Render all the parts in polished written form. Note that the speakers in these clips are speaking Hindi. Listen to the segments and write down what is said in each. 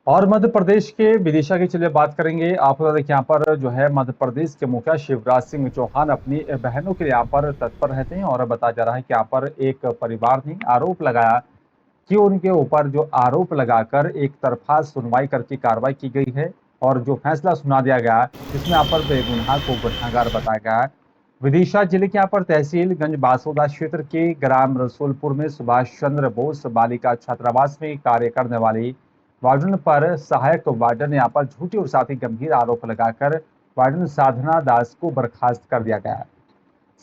और मध्य प्रदेश के विदिशा की चलिए बात करेंगे। आपको बता दें कि यहाँ पर जो है मध्य प्रदेश के मुखिया शिवराज सिंह चौहान अपनी बहनों के लिए यहाँ पर तत्पर रहते हैं और बताया जा रहा है कि यहाँ पर एक परिवार ने आरोप लगाया कि उनके ऊपर जो आरोप लगाकर एक तरफा सुनवाई करके कार्रवाई की गई है और जो फैसला सुना दिया गया जिसमें यहाँ पर बेगुनाह को गुनहगार बताया गया है। विदिशा जिले के यहाँ पर तहसील गंज बासोदा क्षेत्र के ग्राम रसूलपुर में सुभाष चंद्र बोस बालिका छात्रावास में कार्य करने वाली वार्डन पर सहायक वार्डन ने यहाँ पर झूठी और साथ ही गंभीर आरोप लगाकर वार्डन साधना दास को बर्खास्त कर दिया गया है।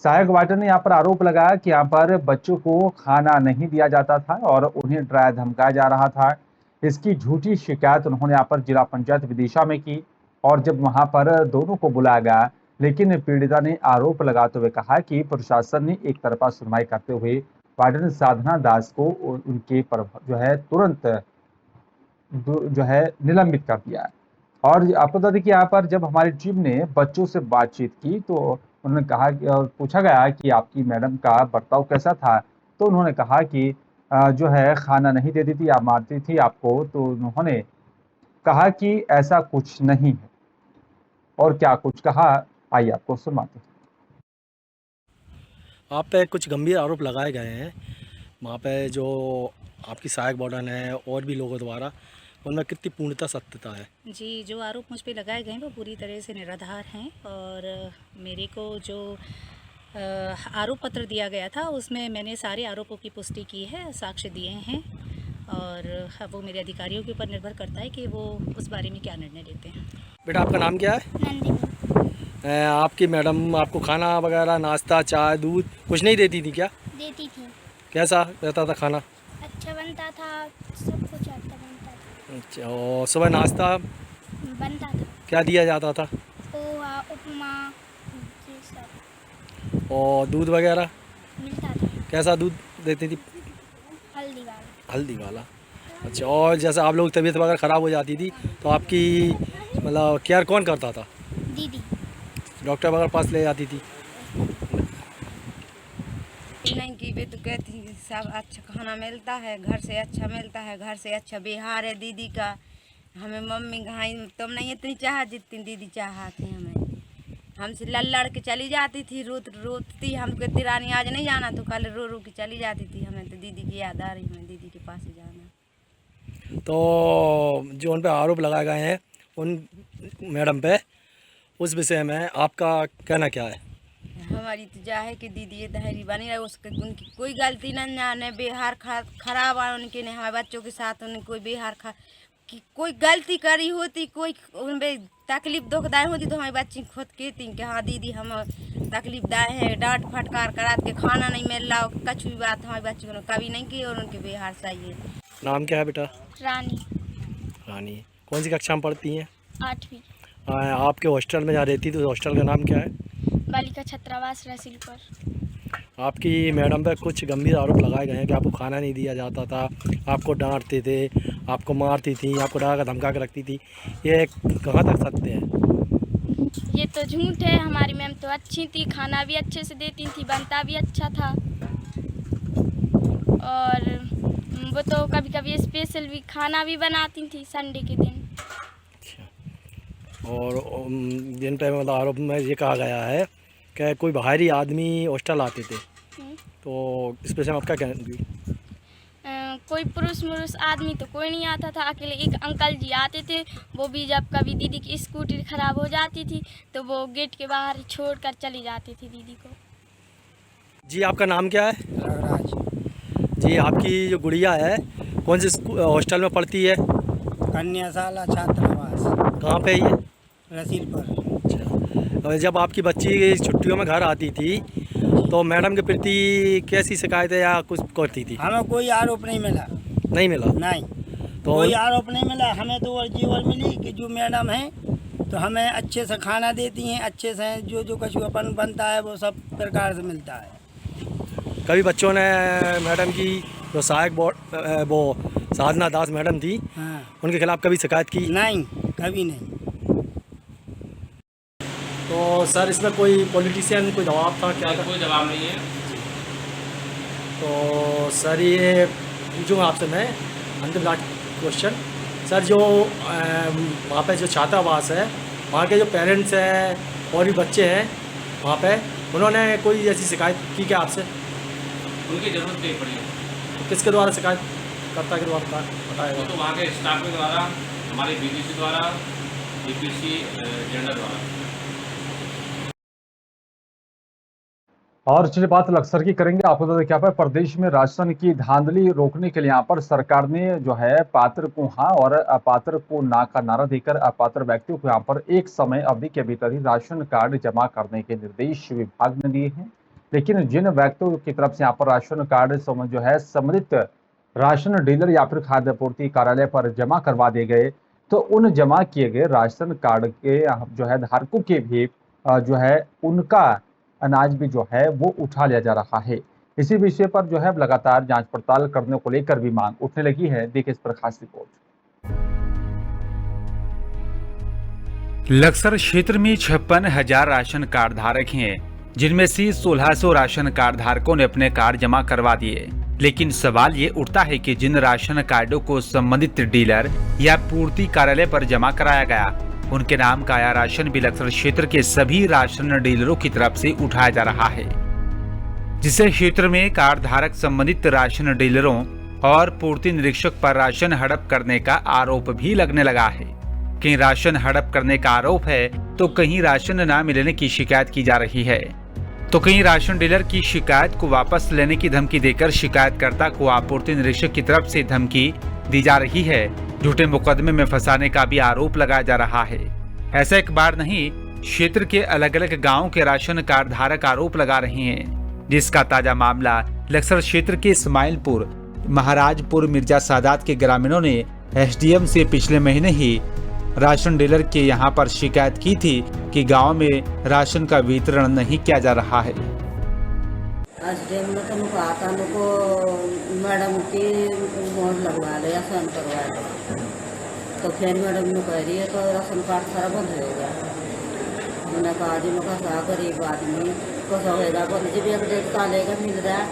सहायक वार्डन ने यहाँ पर आरोप लगाया कि यहाँ पर बच्चों को खाना नहीं दिया जाता था और उन्हें डराया धमकाया जा रहा था। इसकी झूठी शिकायत उन्होंने यहाँ पर जिला पंचायत विदिशा में की और जब वहां पर दोनों को बुलाया गया, लेकिन पीड़िता ने आरोप लगाते हुए कहा कि प्रशासन ने एक तरफा सुनवाई करते हुए वार्डन साधना दास को उनके पर जो है तुरंत जो है निलंबित कर दिया है। और आपको बता दें कि यहाँ पर जब हमारी टीम ने बच्चों से बातचीत की तो उन्होंने कहा कि और पूछा गया कि आपकी मैडम का बर्ताव कैसा था, तो उन्होंने कहा कि जो है खाना नहीं देती थी, आप मारती थी आपको। तो उन्होंने कहा कि ऐसा कुछ नहीं है और क्या कुछ कहा, आइए आपको सुनवाते हैं। आप पे कुछ गंभीर आरोप लगाए गए हैं। वहाँ पे जो आपकी सहायक वार्डन है और भी लोगों द्वारा, उनमें कितनी पूर्णतः सत्यता है? जी, जो आरोप मुझ पे लगाए गए हैं वो पूरी तरह से निराधार हैं और मेरे को जो आरोप पत्र दिया गया था उसमें मैंने सारे आरोपों की पुष्टि की है, साक्ष्य दिए हैं और वो मेरे अधिकारियों के ऊपर निर्भर करता है कि वो उस बारे में क्या निर्णय लेते हैं। बेटा, आपका नाम क्या है? नंदिनी। आपकी मैडम आपको खाना वगैरह, नाश्ता, चाय, दूध कुछ नहीं देती थी क्या? देती थी। कैसा रहता था खाना? अच्छा बनता था, सब कुछ अच्छा बनता था। अच्छा, और सुबह नाश्ता बनता था। क्या दिया जाता था? पोहा, उपमा, ये सब और दूध वगैरह मिलता था। कैसा दूध देती थी? हल्दी वाला। हल्दी वाला। अच्छा, और जैसे आप लोग तबीयत वगैरह ख़राब हो जाती थी तो आपकी मतलब केयर कौन करता था? दीदी। डॉक्टर वगैरह पास ले जाती थी? नहीं की वे तो कहती हैं सब अच्छा खाना मिलता है, घर से अच्छा मिलता है, घर से अच्छा बिहार है दीदी का। हमें मम्मी घाई तुम नहीं इतनी चाह जितनी दीदी चाहती हमें। हमसे लड़ के चली जाती थी, रोती हमको तिरानी आज नहीं जाना तो कल रो रो के चली जाती थी। हमें तो दीदी की याद आ रही, हमें दीदी के पास ही जाना। तो जो उन पे आरोप लगाए गए हैं उन मैडम पे, उस विषय में आपका कहना क्या है? हमारी तो जा है कि दीदी ये धैर्य बनी रहे, उसके उनकी कोई गलती न जाने, व्यवहार खराब है उनके, ने हमारे बच्चों के साथ उन्हें कोई व्यवहार कि कोई गलती करी होती, कोई उनमें तकलीफ दुखदाई होती तो हमारी बच्ची खुद कहती कि हाँ दीदी हम तकलीफ दाए हैं, डांट फटकार करा के खाना नहीं मिल रहा, कुछ भी बात हमारी बच्ची को कभी नहीं की और उनके व्यवहार सही है। नाम क्या है बेटा? रानी। रानी। कौन सी कक्षा में पढ़ती हैं? 8वीं। आपके हॉस्टल में जहाँ रहती थी तो हॉस्टल का नाम क्या है? बालिका छात्रावास रसूलपुर। आपकी मैडम पे कुछ गंभीर आरोप लगाए गए हैं कि आपको खाना नहीं दिया जाता था, आपको डांटते थे, आपको मारती थी, आपको डरा कर धमका कर रखती थी। ये कहाँ तक सत्य है? ये तो झूठ है। हमारी मैम तो अच्छी थी, खाना भी अच्छे से देती थी, बनता भी अच्छा था और वो तो कभी कभी स्पेशल भी खाना भी बनाती थी संडे के दिन। और जिन पे मतलब आरोप में ये कहा गया है कि कोई बाहरी आदमी हॉस्टल आते थे, तो इस पर आप क्या कहेंगे? कोई पुरुष आदमी तो कोई नहीं आता था, अकेले एक अंकल जी आते थे। वो भी जब कभी दीदी की स्कूटी ख़राब हो जाती थी तो वो गेट के बाहर छोड़कर चली जाती थी दीदी को। जी, आपका नाम क्या है? राज। जी, आपकी जो गुड़िया है कौन से हॉस्टल में पढ़ती है? कन्याशाला छात्रावास। कहाँ पे ये? रसीलपुर। अच्छा, और जब आपकी बच्ची छुट्टियों में घर आती थी तो मैडम के प्रति कैसी शिकायतें या कुछ करती थी? हमें कोई आरोप नहीं मिला। नहीं मिला? नहीं, तो कोई आरोप नहीं मिला। हमें तो अर्जीवर मिली कि जो मैडम है तो हमें अच्छे से खाना देती हैं, अच्छे से जो जो कुछ अपन बनता है वो सब प्रकार से मिलता है। कभी बच्चों ने मैडम की जो सहायक वो साधना दास मैडम थी, हाँ। उनके खिलाफ कभी शिकायत की? नहीं, कभी नहीं। तो सर, इसमें कोई पॉलिटिशियन कोई दबाव था क्या? कोई दबाव नहीं है। तो सर, ये पूछूँगा आपसे मैं अंतिम लास्ट क्वेश्चन। सर जो वहाँ पे जो छात्रावास है, वहाँ के जो पेरेंट्स हैं और भी बच्चे हैं वहाँ पे, उन्होंने कोई ऐसी शिकायत की क्या आपसे? उनकी ज़रूरत नहीं पड़ी। तो किसके द्वारा शिकायत करता के द्वारा बताया? तो वहाँ के स्टाफ के द्वारा, हमारे बीडीसी द्वारा, डीपीसी जेंडर द्वारा। और चलिए बात लक्सर की करेंगे। आपको बता दें कि यहाँ पर प्रदेश में राशन की धांधली रोकने के लिए यहाँ पर सरकार ने जो है पात्र को हाँ और अपात्र को ना का नारा देकर अपात्र व्यक्तियों को यहाँ पर एक समय अवधि के भीतर ही राशन कार्ड जमा करने के निर्देश विभाग ने दिए हैं। लेकिन जिन व्यक्तियों की तरफ से यहाँ पर राशन कार्ड जो है सम्मिलित राशन डीलर या फिर खाद्य आपूर्ति कार्यालय पर जमा करवा दिए गए, तो उन जमा किए गए राशन कार्ड के जो है धारकों के भी जो है उनका अनाज भी जो है वो उठा लिया जा रहा है। इसी विषय पर जो है लगातार जांच पड़ताल करने को लेकर भी मांग उठने लगी है। देखिए इस पर खास रिपोर्ट। लक्सर क्षेत्र में 56,000 राशन कार्ड धारक हैं, जिनमें से 1,600 राशन कार्ड धारकों ने अपने कार्ड जमा करवा दिए। लेकिन सवाल ये उठता है कि जिन राशन कार्डों को संबंधित डीलर या पूर्ति कार्यालय पर जमा कराया गया, उनके नाम का आया राशन भी लक्सर क्षेत्र के सभी राशन डीलरों की तरफ से उठाया जा रहा है, जिससे क्षेत्र में कार्ड धारक संबंधित राशन डीलरों और पूर्ति निरीक्षक पर राशन हड़प करने का आरोप भी लगने लगा है। कहीं राशन हड़प करने का आरोप है तो कहीं राशन न मिलने की शिकायत की जा रही है, तो कहीं राशन डीलर की शिकायत को वापस लेने की धमकी देकर शिकायतकर्ता को आपूर्ति निरीक्षक की तरफ से धमकी दी जा रही है। झूठे मुकदमे में फंसाने का भी आरोप लगाया जा रहा है। ऐसा एक बार नहीं, क्षेत्र के अलग अलग गाँव के राशन कार्ड धारक आरोप लगा रहे हैं, जिसका ताजा मामला लक्सर क्षेत्र के इस्माइलपुर, महाराजपुर, मिर्जा सादात के ग्रामीणों ने एसडीएम से पिछले महीने ही राशन डीलर के यहां पर शिकायत की थी कि गांव में राशन का वितरण नहीं किया जा रहा है। एसडीएम ने तो कहा था उनको मैडम की मोहर लगवा दे या साइन करवा दे, तो फिर मैडम ने कह रही है तो राशन कार्ड सारा बंद हो गया। मैंने कहा जी मैं कहा गरीब आदमी कैसा होएगा, बोले जी भी 1.5 साल मिल रहा है,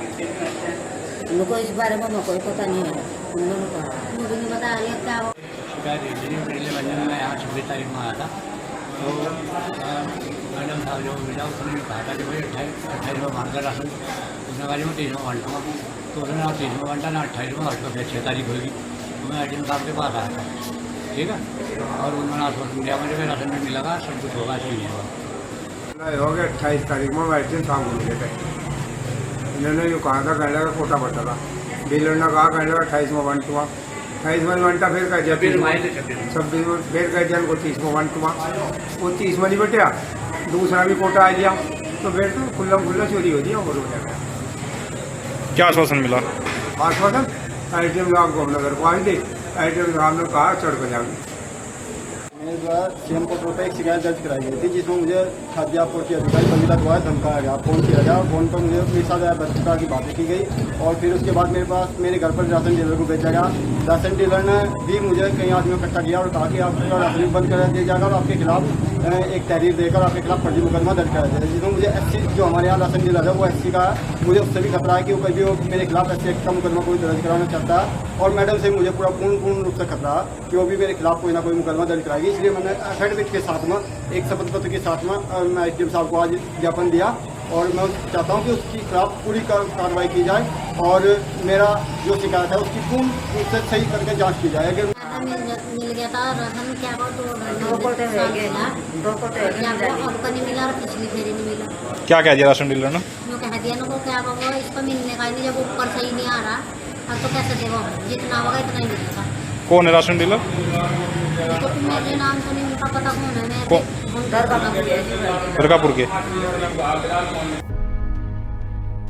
उनको इस बारे में कोई पता नहीं है। उन्होंने कहा मुझे नहीं बता रही है क्या शिकायत पिछले महीने में यहाँ 26 तारीख में आया था, तो मैडम साहब जो मिला उसने कहा था कि भाई 28 में मांग कर राशन, उसने कहा मैं 23 में बांटूँगा, तो उसने ना 23 में बांटा ना 28 में बांटा, फिर 6 तारीख होगी। तो मैं एडीएम साहब के पास आया था, ठीक है, और उन्होंने आश्वासन दिया मुझे राशन भी मिलेगा, सब कुछ होगा, सही होगा। हो गया 28 तारीख में एडीएम साहब को मिले थे, इन्होंने जो कहा था कहने का कोटा बता था, डीलर ने कहा कहने का 28 में बांटूँगा, 28 में बांटा, फिर कह दिया 26 में, फिर कह दिया उनको 30 में बांटूँगा, वो 30 में नहीं बटिया, दूसरा भी कोटा आ गया, तो फिर तो खुल्ला चोरी हो दिया और हो जाएगा। क्या आश्वासन मिला? आश्वासन एडीएम साहब को हम नगर को आई थी, एडीएम साहब ने कहा चढ़ कर जाएंगे। मेरे द्वारा सीएम कोर्ट पर एक शिकायत दर्ज कराई गई थी, जिसमें मुझे खाद्य आपूर्ति अधिकारी बंदिता द्वारा धमकाया गया, फोन किया गया, फोन पर मुझे मेरे साथ बदतमीजी की बातें की गई, और फिर उसके बाद मेरे पास मेरे घर पर राशन डीलर को भेजा गया। राशन डीलर ने भी मुझे कई आदमियों इकट्ठा किया और कहा कि आपका राशन बंद कर दिया जाएगा और आपके खिलाफ एक तहरीर देकर आपके खिलाफ फर्जी मुकदमा दर्ज कराया जाएगा, जिसमें मुझे एससी जो हमारे यहाँ राशन डीलर है वो एससी का है, मुझे उससे भी खतरा है कि वो कभी मेरे खिलाफ एससी एक्ट का मुकदमा कोई दर्ज कराना चाहता है, और मैडम से मुझे पूर्ण रूप से खतरा है कि वो भी मेरे खिलाफ कोई ना कोई मुकदमा दर्ज कराएगी। इसलिए मैंने एफिडेविट के साथ में, एक शपथ पत्र के साथ में मैं एसडीएम साहब को आज ज्ञापन दिया, और मैं चाहता हूं कि उसकी खिलाफ पूरी कार्रवाई की जाए और मेरा जो शिकायत है उसकी पूर्ण रूप से सही करके जांच की जाए। अगर मिल गया था राशन क्या दो कोटे मिला और पिछली फेरी नहीं मिला। क्या कह दिया राशन डीलर ने? कह दिया को क्या होगा, इसको मिलने का नहीं, जब ऊपर सही नहीं आ रहा अब तो कैसे देगा, जितना होगा इतना ही मिलेगा। कौन है राशन डीलर? तो मेरे नाम तो नहीं, उनका पता कौन है, दुर्गापुर के।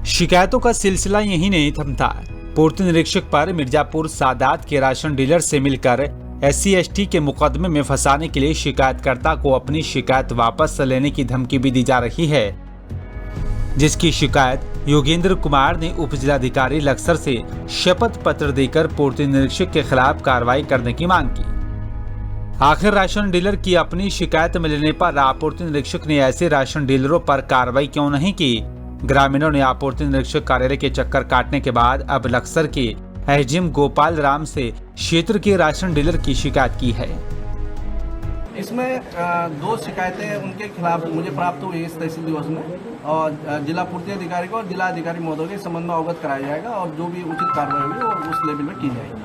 शिकायतों का सिलसिला यही नहीं थमता। पूर्ति निरीक्षक पर मिर्जापुर सादात के राशन डीलर से मिलकर SC/ST के मुकदमे में फंसाने के लिए शिकायतकर्ता को अपनी शिकायत वापस लेने की धमकी भी दी जा रही है, जिसकी शिकायत योगेंद्र कुमार ने उप जिलाधिकारी लक्सर से शपथ पत्र देकर पूर्ति निरीक्षक के खिलाफ कार्रवाई करने की मांग की। आखिर राशन डीलर की अपनी शिकायत मिलने पर आपूर्ति निरीक्षक ने ऐसे राशन डीलरों पर कार्रवाई क्यों नहीं की? ग्रामीणों ने आपूर्ति निरीक्षक कार्यालय के चक्कर काटने के बाद अब लक्सर के एसडीएम गोपाल राम से क्षेत्र के राशन डीलर की शिकायत की है। इसमें 2 शिकायतें उनके खिलाफ मुझे प्राप्त हुई इस तहसील दिवस में, और जिला पूर्ति अधिकारी को और जिला अधिकारी महोदय के संबंध में अवगत कराया जाएगा और जो भी उचित कार्रवाई होगी वो उस लेवल में की जाएगी।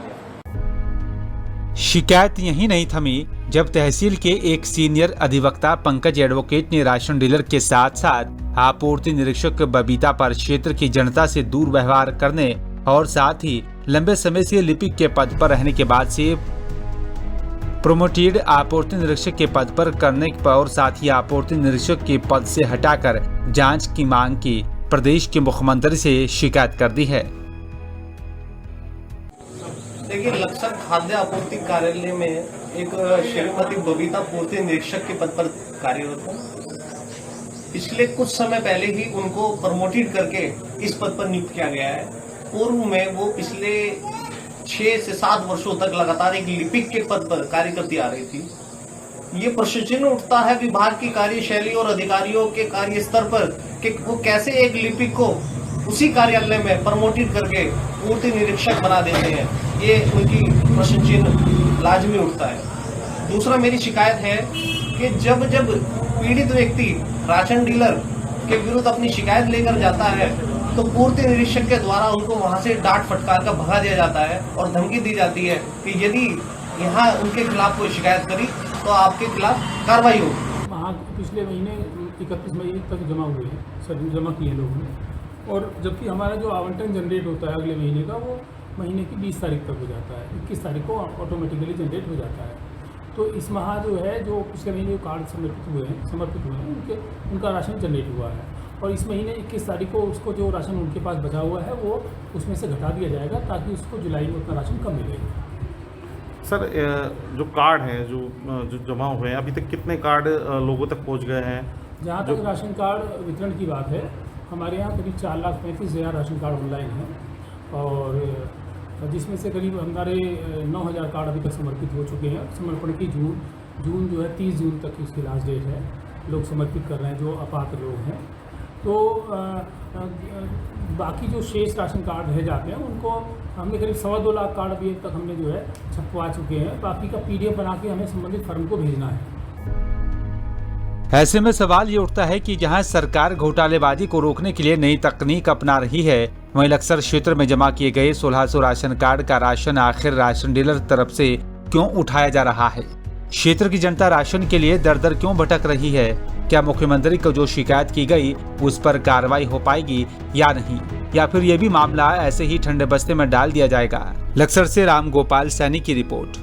शिकायत यही नहीं थमी जब तहसील के एक सीनियर अधिवक्ता पंकज एडवोकेट ने राशन डीलर के साथ साथ आपूर्ति निरीक्षक बबीता पर क्षेत्र की जनता से दूर व्यवहार करने और साथ ही लंबे समय से लिपिक के पद पर रहने के बाद से प्रोमोटेड आपूर्ति निरीक्षक के पद पर करने और साथ ही आपूर्ति निरीक्षक के पद से हटाकर जांच की मांग की प्रदेश के मुख्यमंत्री से शिकायत कर दी है। देखिए, लक्सर खाद्य आपूर्ति कार्यालय में एक श्रीमती बबीता पूर्ति निरीक्षक के पद पर कार्यरत हूँ। पिछले कुछ समय पहले ही उनको प्रमोटेड करके इस पद पर नियुक्त किया गया है। पूर्व में वो पिछले 6 से 7 वर्षों तक लगातार एक लिपिक के पद पर कार्य करती आ रही थी। ये प्रश्न चिन्ह उठता है विभाग की कार्यशैली और अधिकारियों के कार्य स्तर पर कि वो कैसे एक लिपिक को उसी कार्यालय में प्रमोटेड करके पूर्ति निरीक्षक बना देते हैं। ये उनकी प्रश्न चिन्ह लाजमी उठता है। दूसरा, मेरी शिकायत है कि जब जब पीड़ित व्यक्ति राशन डीलर के विरुद्ध अपनी शिकायत लेकर जाता है तो पूर्ति निरीक्षक के द्वारा उनको वहां से डांट फटकार कर भगा दिया जाता है और धमकी दी जाती है कि यदि यहाँ उनके खिलाफ कोई शिकायत करी तो आपके खिलाफ कार्रवाई होगी। वहाँ पिछले महीने 31 मई तक जमा हुए हैं, सभी जमा किए लोगों ने, और जबकि हमारा जो आवंटन जनरेट होता है अगले महीने का वो महीने की 20 तारीख तक हो जाता है, 21 तारीख को ऑटोमेटिकली जनरेट हो जाता है। तो इस माह जो है जो पिछले महीने कार्ड समर्पित हुए हैं उनका राशन जनरेट हुआ है, और इस महीने 21 तारीख को उसको जो राशन उनके पास बचा हुआ है वो उसमें से घटा दिया जाएगा ताकि उसको जुलाई में उतना राशन कम मिलेगा। सर, जो कार्ड हैं जो जमा हुए हैं, अभी तक कितने कार्ड लोगों तक पहुंच गए हैं? जहाँ तक राशन कार्ड वितरण की बात है, हमारे यहाँ करीब 4,35,000 राशन कार्ड ऑनलाइन हैं, और जिसमें से करीब हमारे 9,000 कार्ड अभी तक समर्पित हो चुके हैं। समर्पण की जून जो है 30 जून तक इसकी लास्ट डेट है। लोग समर्पित कर रहे हैं जो अपात्र लोग हैं। तो बाकी जो शेष राशन कार्ड रह जाते हैं उनको हमने करीब 2.25 लाख कार्ड अभी तक हमने जो है छपवा चुके हैं। बाकी का PDF बना के हमें संबंधित फर्म को भेजना है। ऐसे में सवाल ये उठता है कि जहां सरकार घोटालेबाजी को रोकने के लिए नई तकनीक अपना रही है, वहीं लक्सर क्षेत्र में जमा किए गए 1600 राशन कार्ड का राशन आखिर राशन डीलर तरफ से क्यों उठाया जा रहा है? क्षेत्र की जनता राशन के लिए दर दर क्यों भटक रही है? क्या मुख्यमंत्री को जो शिकायत की गई उस पर कार्रवाई हो पाएगी या नहीं, या फिर ये भी मामला ऐसे ही ठंडे बस्ते में डाल दिया जाएगा? लक्सर से राम गोपाल सैनी की रिपोर्ट।